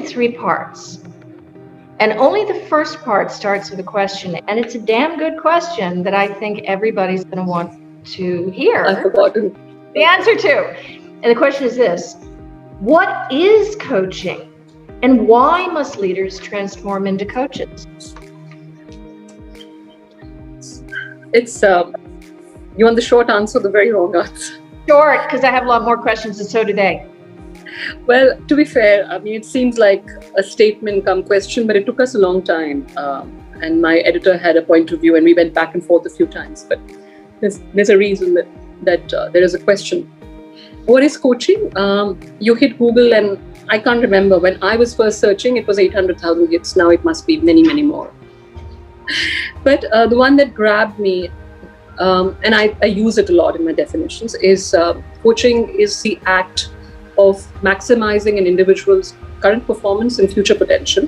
3 parts. And only the first part starts with a question. And it's a damn good question that I think everybody's going to want to hear. I've forgotten the answer to. And the question is this: what is coaching? And why must leaders transform into coaches? It's, you want the short answer or the very long answer? Short, because I have a lot more questions, and so do they. Well, to be fair, I mean, it seems like a statement come question, but it took us a long time. And my editor had a point of view, and we went back and forth a few times. But there's a reason that there is a question. What is coaching? You hit Google, and I can't remember. When I was first searching, it was 800,000 hits. Now it must be many, many more. But the one that grabbed me, and I use it a lot in my definitions, is coaching is the act of maximizing an individual's current performance and future potential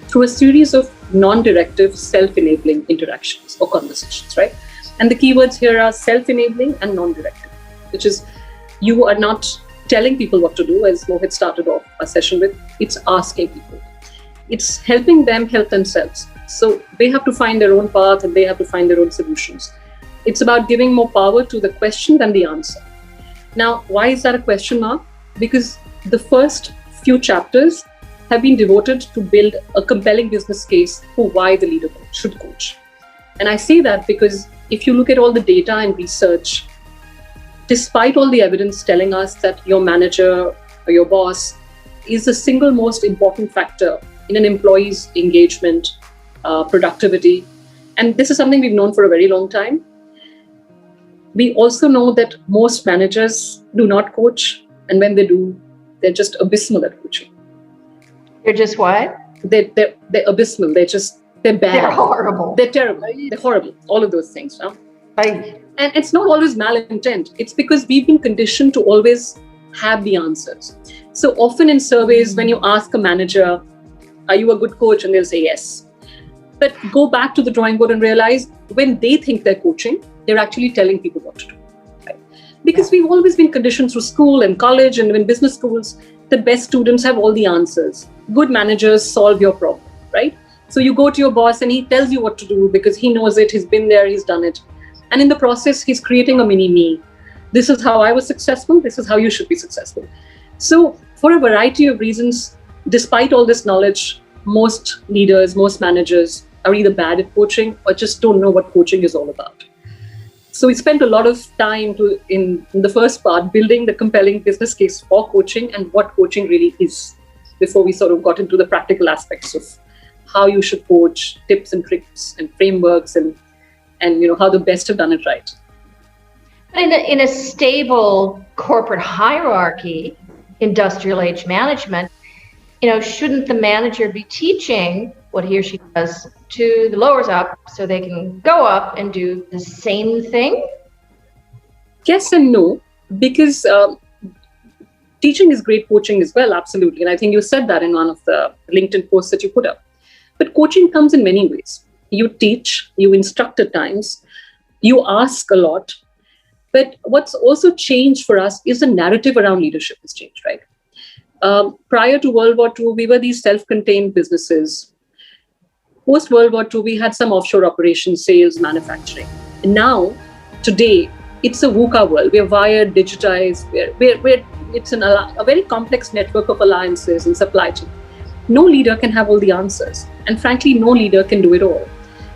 through a series of non-directive, self-enabling interactions or conversations, right? And the keywords here are self-enabling and non-directive, which is you are not telling people what to do, as Mohit started off our session with. It's asking people. It's helping them help themselves. So they have to find their own path and they have to find their own solutions. It's about giving more power to the question than the answer. Now, why is that a question mark? Because the first few chapters have been devoted to build a compelling business case for why the leader should coach. And I say that because if you look at all the data and research, despite all the evidence telling us that your manager or your boss is the single most important factor in an employee's engagement, productivity, and this is something we've known for a very long time, we also know that most managers do not coach. And when they do, they're just abysmal at coaching. They're just what? They're abysmal. They're bad. They're horrible. They're terrible. They're horrible. All of those things. Huh? Right. And it's not always malintent. It's because we've been conditioned to always have the answers. So often in surveys, when you ask a manager, are you a good coach? And they'll say yes. But go back to the drawing board and realize when they think they're coaching, they're actually telling people what to do. Because we've always been conditioned through school and college and in business schools, the best students have all the answers. Good managers solve your problem, right? So you go to your boss and he tells you what to do because he knows it, he's been there, he's done it. And in the process, he's creating a mini me. This is how I was successful, this is how you should be successful. So for a variety of reasons, despite all this knowledge, most leaders, most managers are either bad at coaching or just don't know what coaching is all about. So we spent a lot of time in the first part building the compelling business case for coaching and what coaching really is before we sort of got into the practical aspects of how you should coach, tips and tricks and frameworks and how the best have done it right. In a stable corporate hierarchy, industrial age management, shouldn't the manager be teaching what he or she does to the lowers up so they can go up and do the same thing? Yes and no, because teaching is great, coaching as well, absolutely. And I think you said that in one of the LinkedIn posts that you put up. But coaching comes in many ways. You teach, you instruct at times, you ask a lot. But what's also changed for us is the narrative around leadership has changed, right? Prior to World War II, we were these self-contained businesses. Post-World War II, we had some offshore operations, sales, manufacturing. And now, today, it's a VUCA world. We're wired, digitized. It's a very complex network of alliances and supply chain. No leader can have all the answers. And frankly, no leader can do it all.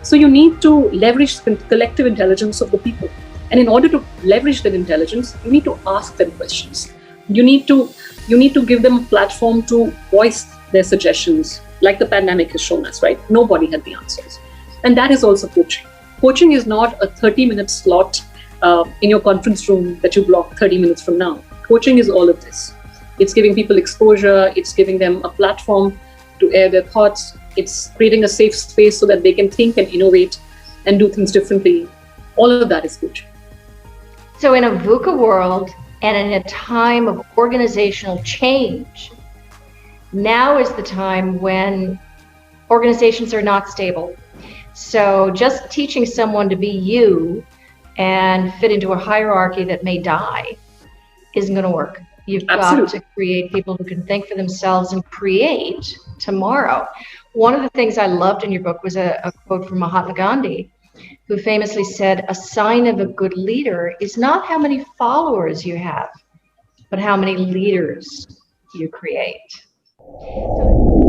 So you need to leverage the collective intelligence of the people. And in order to leverage that intelligence, you need to ask them questions. You need to give them a platform to voice their suggestions, like the pandemic has shown us, right? Nobody had the answers. And that is also coaching. Coaching is not a 30-minute slot in your conference room that you block 30 minutes from now. Coaching is all of this. It's giving people exposure. It's giving them a platform to air their thoughts. It's creating a safe space so that they can think and innovate and do things differently. All of that is coaching. So in a VUCA world and in a time of organizational change, now is the time when organizations are not stable. So just teaching someone to be you and fit into a hierarchy that may die isn't going to work. You've got Absolutely. to create people who can think for themselves and create tomorrow. One of the things I loved in your book was a quote from Mahatma Gandhi, who famously said, "A sign of a good leader is not how many followers you have, but how many leaders you create." So